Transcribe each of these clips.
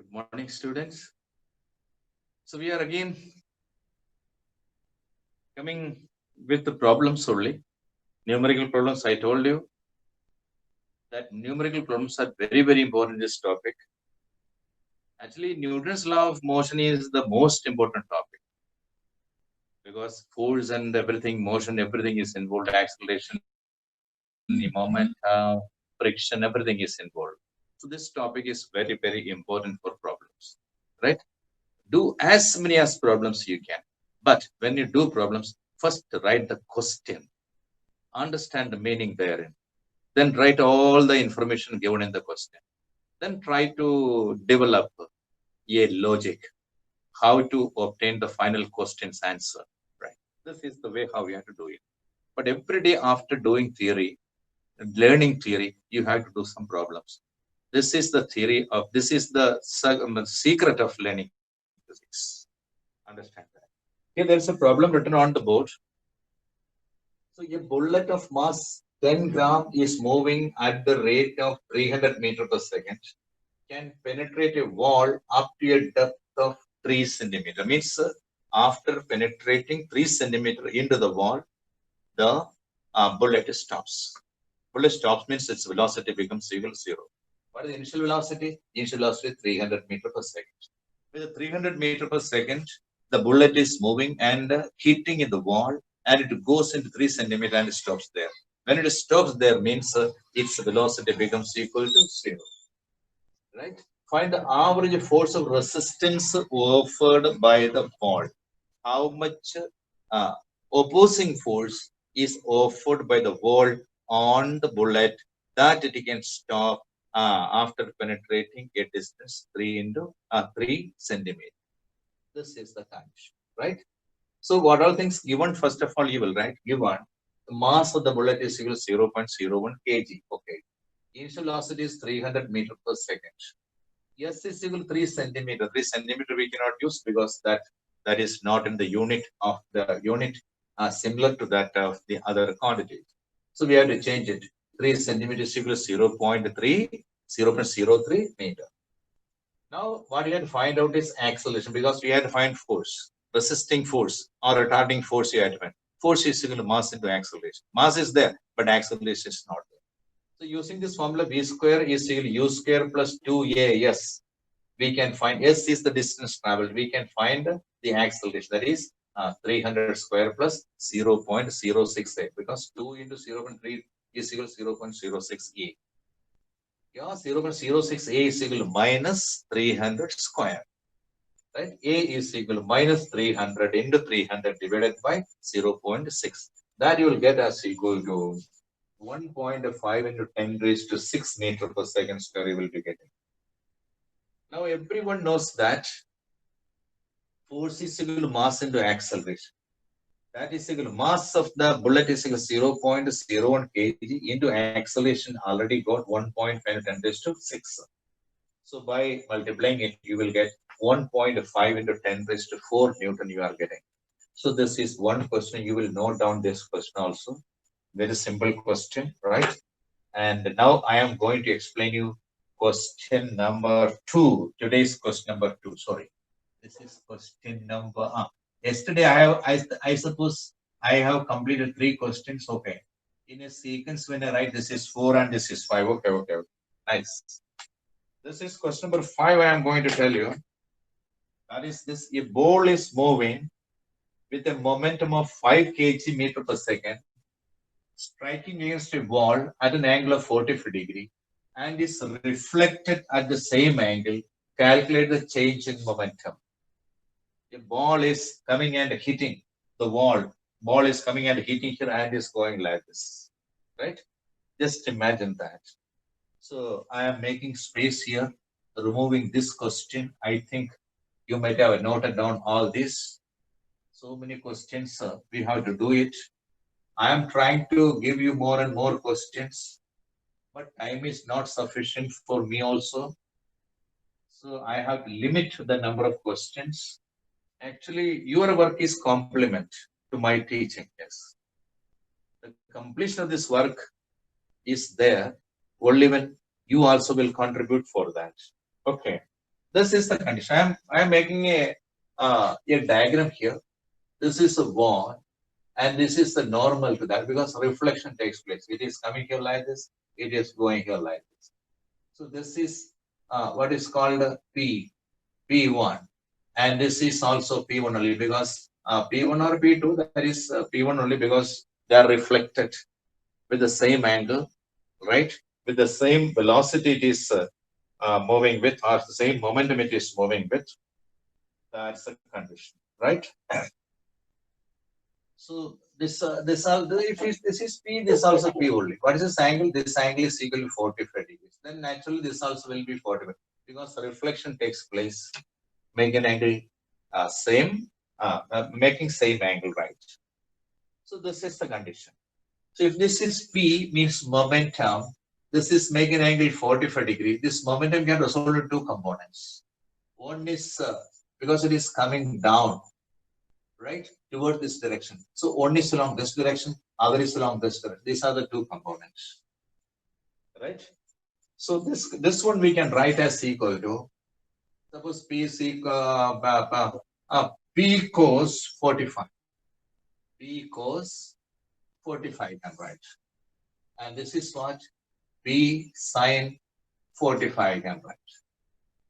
Good morning, students. So we are again coming with the problems only. Numerical problems. I told you that numerical problems are very, very important in this topic. Actually, Newton's law of motion is the most important topic because force and everything, motion, everything is involved. Acceleration, the moment, friction, everything is involved. So this topic is very, very important for problems, right? Do as many as problems you can. But when you do problems, first write the question, understand the meaning therein, then write all the information given in the question. Then try to develop a logic, how to obtain the final question's answer. Right. This is the way how we have to do it. But every day after doing theory, learning theory, you have to do some problems. This is the theory of this is the secret of learning physics. Understand that. Here there is a problem written on the board. So a bullet of mass 10 gram is moving at the rate of 300 meter per second, can penetrate a wall up to a depth of 3 centimeter. Means after penetrating 3 centimeter into the wall, the bullet stops. Bullet stops means its velocity becomes equal to 0. What is the initial velocity? Initial velocity 300 meter per second. With a 300 meter per second, the bullet is moving and hitting in the wall, and it goes into 3 centimeter and stops there. When it stops there means its velocity becomes equal to 0. Right? Find the average force of resistance offered by the wall. How much uh, opposing force is offered by the wall on the bullet that it can stop after penetrating a distance 3 centimeter. This is the condition, right? So what all things given? First of all, you will write given the mass of the bullet is equal to 0.01 kg. Okay. Initial velocity is 300 meter per second. S is equal to 3 centimeter. 3 centimeter we cannot use because that is not in the unit of the unit similar to that of the other quantity. So we have to change it. 3 centimeters equal to 0.03 meter. Now, what we have to find out is acceleration because we have to find force, resisting force or retarding force. You have to find force is equal to mass into acceleration. Mass is there, but acceleration is not there. So, using this formula, v square is equal to u square plus 2as. We can find s is the distance traveled. We can find the acceleration, that is 300 square plus 0.068 because 2 into 0.3 is equal to 0.06a. Yeah, 0.06 a is equal to minus 300 square. Right? A is equal to minus 300 into 300 divided by 0.6. That you will get as equal to 1.5 into 10 raised to 6 meter per second square you will be getting. Now everyone knows that force is equal to mass into acceleration. That is equal to mass of the bullet is equal to 0.01 kg into acceleration already got 1.5 into 10 raised to 6. So by multiplying it, you will get 1.5 into 10 raised to 4 Newton you are getting. So this is one question. You will note down this question also. Very simple question, right? And now I am going to explain you question number 2. Today's question number 2. Sorry. This is question number. Yesterday I suppose I have completed 3 questions. Okay. In a sequence when I write this is 4 and this is 5. Okay. Nice. This is question number 5 I am going to tell you. That is this, a ball is moving with a momentum of 5 kg meter per second, striking against a wall at an angle of 45 degree and is reflected at the same angle. Calculate the change in momentum. A ball is coming and hitting the wall. Ball is coming and hitting here and is going like this. Right? Just imagine that. So I am making space here, removing this question. I think you might have noted down all this. So many questions, we have to do it. I am trying to give you more and more questions, but time is not sufficient for me also. So I have to limit the number of questions. Actually, your work is complement to my teaching. Yes. The completion of this work is there only when you also will contribute for that. Okay. this is the condition. I am making a diagram here. This is a one, and this is the normal to that because reflection takes place. It is coming here like this. It is going here like this. So this is what is called P1, and this is also P1 only because P1 or P2, that is P1 only because they are reflected with the same angle, right? With the same velocity it is moving with, or the same momentum it is moving with. That's the condition, right? So this this is P, this also P only. What is this angle? This angle is equal to 45 degrees. Then naturally this also will be 45 because the reflection takes place, making angle same, making same angle, right? So this is the condition. So if this is P means momentum, this is making angle 45 degrees. This momentum can resolve into two components. One is because it is coming down, right, toward this direction. So one is along this direction, other is along this direction. These are the two components, right? So this one we can write as equal to, suppose P is equal P cos 45. P cos 45 can write, and this is what P sine 45 can write.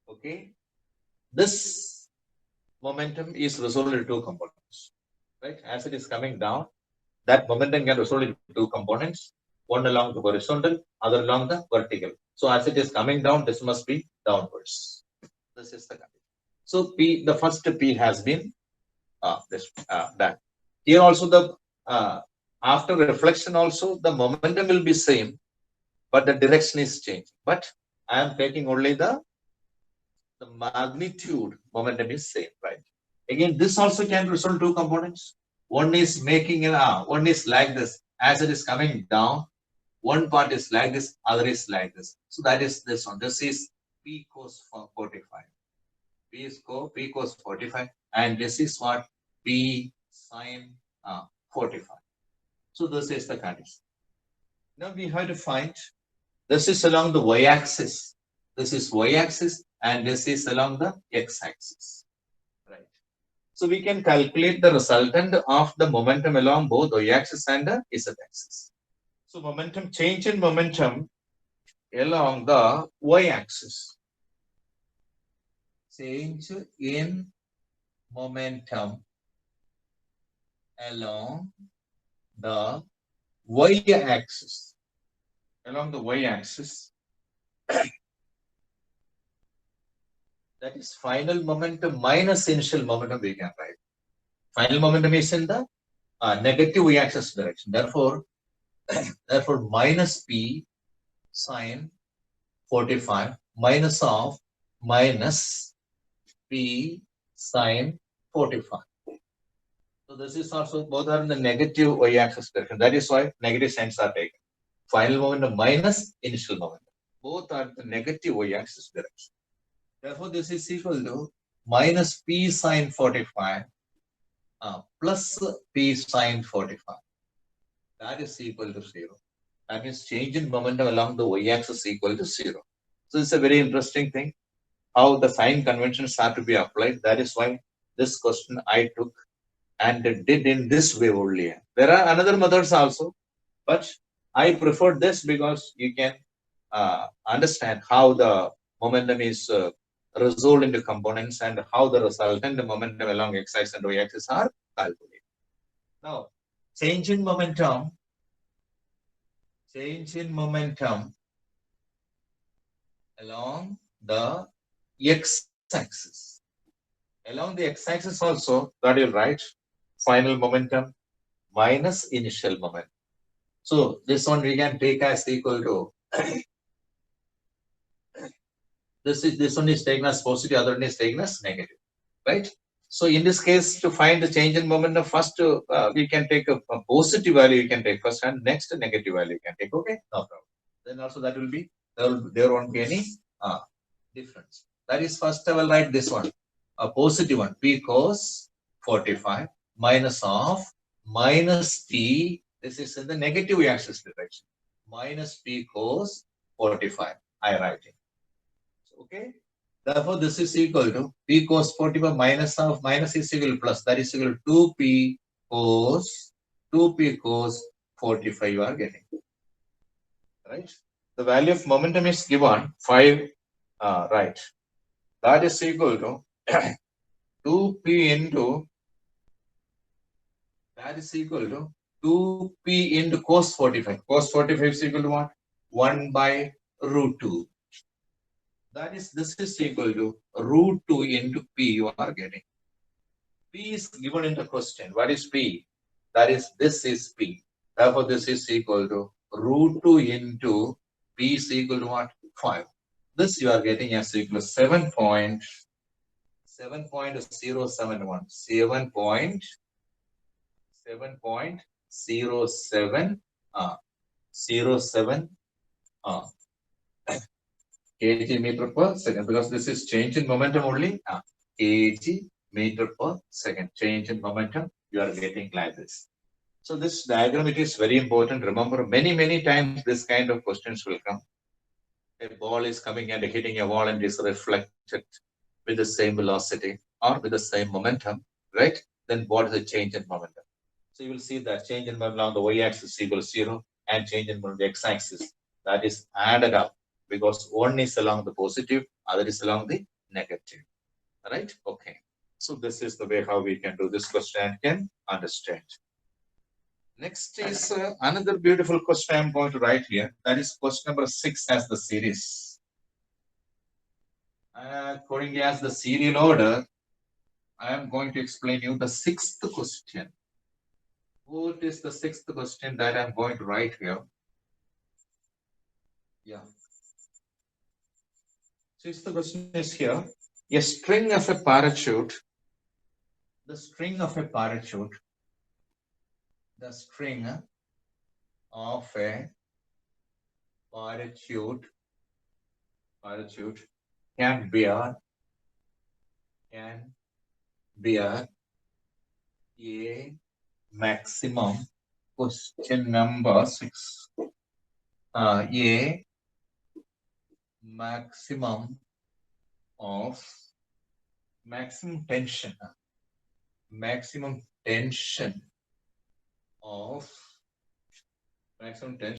Okay, this momentum is resolved into two components, right? As it is coming down, that momentum can resolve into two components, one along the horizontal, other along the vertical. So as it is coming down, this must be downwards. This is the condition. So P, the first P has been done. Here also the after reflection also the momentum will be same, but the direction is changing. But I am taking only the magnitude, momentum is same, right? Again, this also can resolve two components. One is making one is like this, as it is coming down. One part is like this, other is like this. So that is this one. This is P cos 45. P cos 45, and this is what P sine 45. So this is the condition. Now we have to find, this is along the y-axis. This is y-axis, and this is along the x-axis. Right. So we can calculate the resultant of the momentum along both y-axis and the z-axis. So momentum, change in momentum along the y-axis. Change in momentum along the y-axis. Along the y-axis. That is final momentum minus initial momentum we can write. Final momentum is in the negative y-axis direction. Therefore, minus P sine 45 minus of minus P sine 45. So this is also, both are in the negative y-axis direction. That is why negative signs are taken. Final momentum minus initial momentum. Both are in the negative y-axis direction. Therefore, this is equal to minus P sine 45 plus P sine 45. That is equal to 0. That means change in momentum along the y-axis equal to 0. So it's a very interesting thing, how the sign conventions have to be applied. That is why this question I took and did in this way only. There are another methods also, but I prefer this because you can understand how the momentum is resolved into components and how the resultant momentum along x-axis and y-axis are calculated. Now, change in momentum along the x-axis. Along the x-axis also, that you write final momentum minus initial momentum. So this one we can take as equal to this one is taken as positive, other one is taken as negative, right? So in this case, to find the change in momentum, first we can take a positive value, you can take first, and next a negative value you can take. Okay, no problem. Then also that will be, there won't be any difference. That is, first I will write this one, a positive one, P cos 45 minus of minus P, this is in the negative axis direction, minus P cos 45, I write it. Okay, Therefore, this is equal to P cos 45 minus is equal to plus. That is equal to 2P cos 45 you are getting. Right? The value of momentum is given 5. Right. That is equal to 2P into, that is equal to 2P into cos 45. Cos 45 is equal to what? 1 by root 2. That is, this is equal to root 2 into P you are getting. P is given in the question. What is P? That is, this is P. Therefore, this is equal to root 2 into P is equal to what? 5. This you are getting as equal to 7.071. 7.07 07 kg meter per second, because this is change in momentum only. Kg meter per second, change in momentum, you are getting like this. So this diagram, it is very important. Remember, many times this kind of questions will come. A ball is coming and hitting a wall and is reflected with the same velocity or with the same momentum, right? Then what is the change in momentum? So you will see that change in momentum on the y-axis equals 0 and change in momentum on the x-axis, that is added up, because one is along the positive, other is along the negative, right? Okay. So this is the way how we can do this question and can understand. Next is another beautiful question I'm going to write here. That is question number 6 as the series. According as the serial order, I am going to explain you the 6th question. What is the 6th question that I'm going to write here? Yeah. 6th question is here. A string of a parachute. The string of a parachute. The string of a parachute can bear a maximum, question number 6, a maximum of maximum tension of maximum tension